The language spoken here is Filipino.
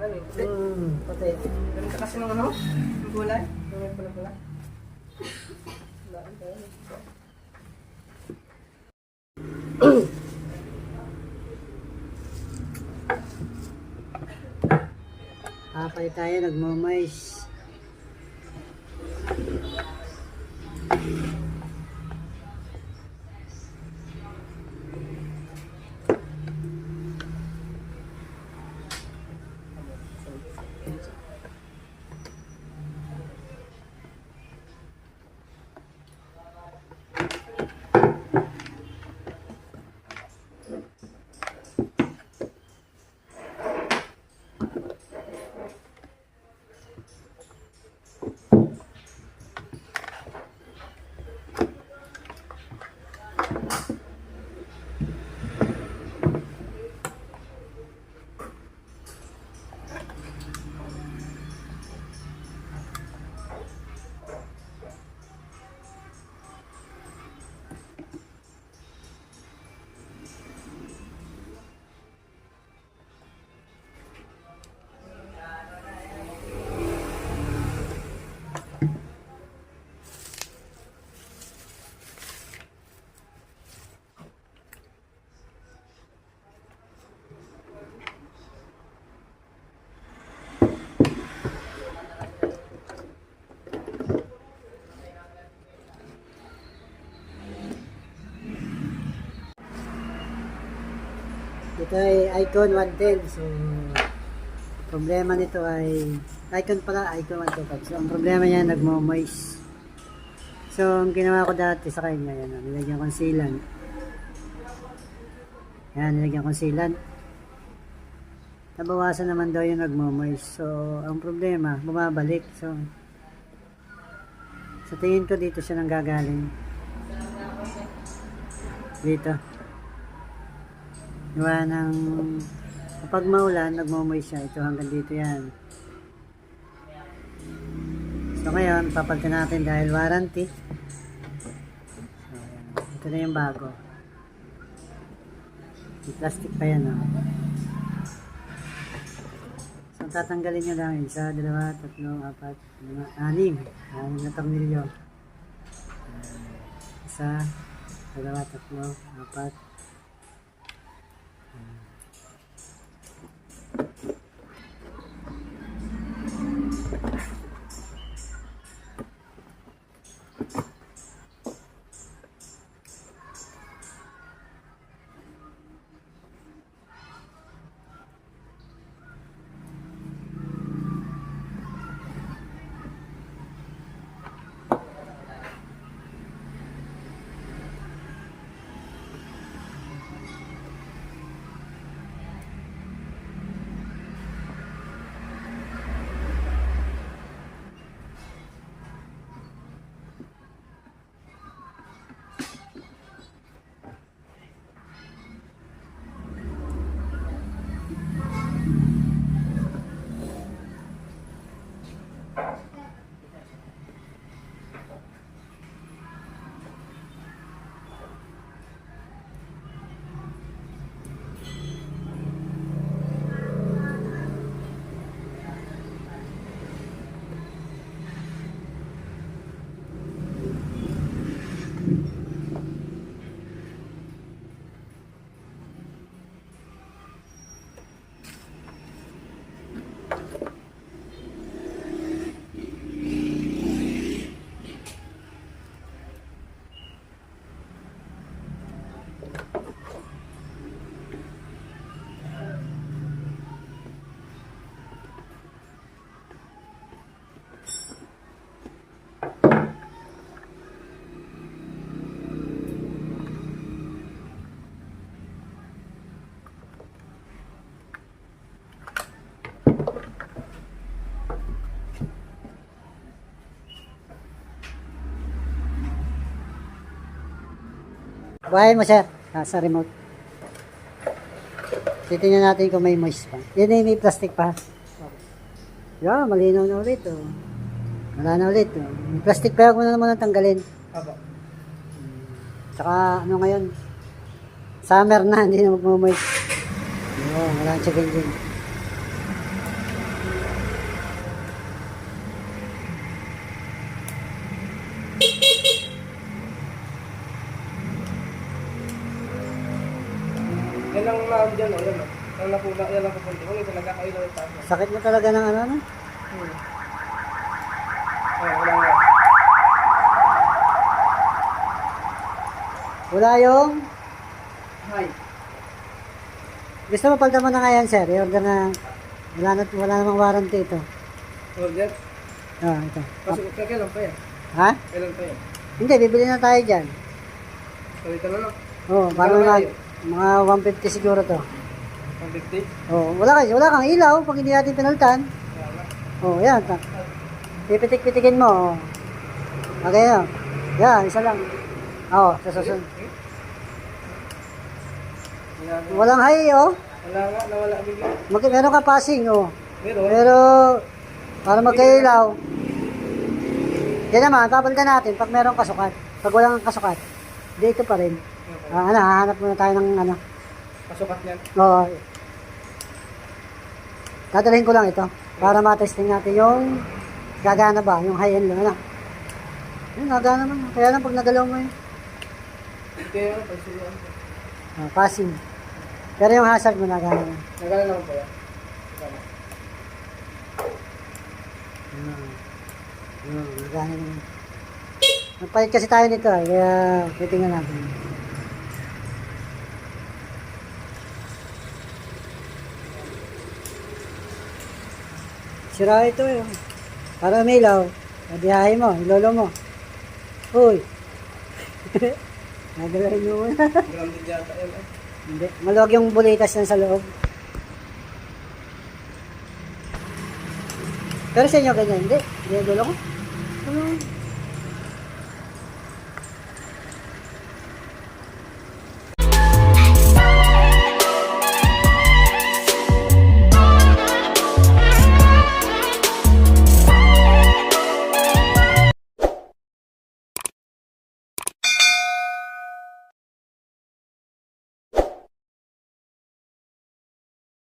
Pati. Ganun ka kasi ng ano? Yung gulay? Yung pula-pula? Papay tayo, nagmamais. Ito ay Icon 110. So, problema nito ay Icon 125. So, ang problema niya nagmo-moist. So, ang ginawa ko dati sa kanya, yan, nilagyan kong sealant. Yan, nilagyan kong sealant. Nabawasan naman daw yung nagmo-moist. So, ang problema, bumabalik. So, sa tingin ko dito siya nang gagaling. Dito. Gawa ng kapag maulan, nagmo-moist siya. Ito hanggang dito yan. So ngayon, papalitan natin dahil warranty. So, ito na yung bago. May plastic pa yan. Oh. So tatanggalin nyo lang. 1, 2, 3, 4, 5, 6. 6 na tornilyo. 1, 2, 3, 4. Buhayin mo sir, sa remote. Titingnan natin kung may moist pa. Yan ay may plastic pa. Yeah, malinaw na ulit. Oh. Wala na ulit. Oh. May plastic pa, huwag mo na naman tanggalin. Tsaka ano ngayon, summer na, hindi na magmo-moist. Wala ang check engine. Yan lang na dyan, o yan o. Yan lang po, yan lang po punti. Kung ito nagkakailaw yung taas. Sakit mo talaga ng ano, ano? Ay, wala nga. Wala yung... Hi. Gusto mo palitan mo na nga yan, sir. I-order na... Wala namang warranty ito. Oh, yan. Ah, ito. Kasi kailan pa yan? Ha? Kailan pa yan? Hindi, bibili na tayo dyan. Palitan na lang. Oo, paano na... Mga 150 siguro to. 150? Oo, wala kang ilaw pag hindi natin pinalitan. Kaya nga. Oo, yan. Pipitik-pitikin mo. Oh. Okay, yan. Yan, isa lang. Oo, sa susunod. Wala nga. Walang high, oh. Wala nga, nawala bigla. Meron ka passing, oh. Meron. Pero, para magkailaw, yan naman, papalitan natin pag meron kasukat. Pag walang kasukat, dito pa rin. Hahanap muna tayo ng ano. Pasukat niyan. Oo. Dadalhin ko lang ito para matesting natin yung gagana ba, yung high-end lang. Ano? Yun, gagana naman. Kaya lang pag nagalaw mo yun. Kaya ano, pagsulian. Passing. Pero yung hazard mo nagana naman. Nagana naman pa yan. Nagana. Nagana naman. Nagpalit kasi tayo nito kaya titingnan natin. Sira ito eh. Para may ilaw. Nadiyahe mo, ilolo mo. Uy. Nagalahin mo muna. Grounded yata yan eh. Hindi. Maluwag yung bulitas yan sa loob. Pero sa inyo ganyan, hindi. Hindi, ilolo ko.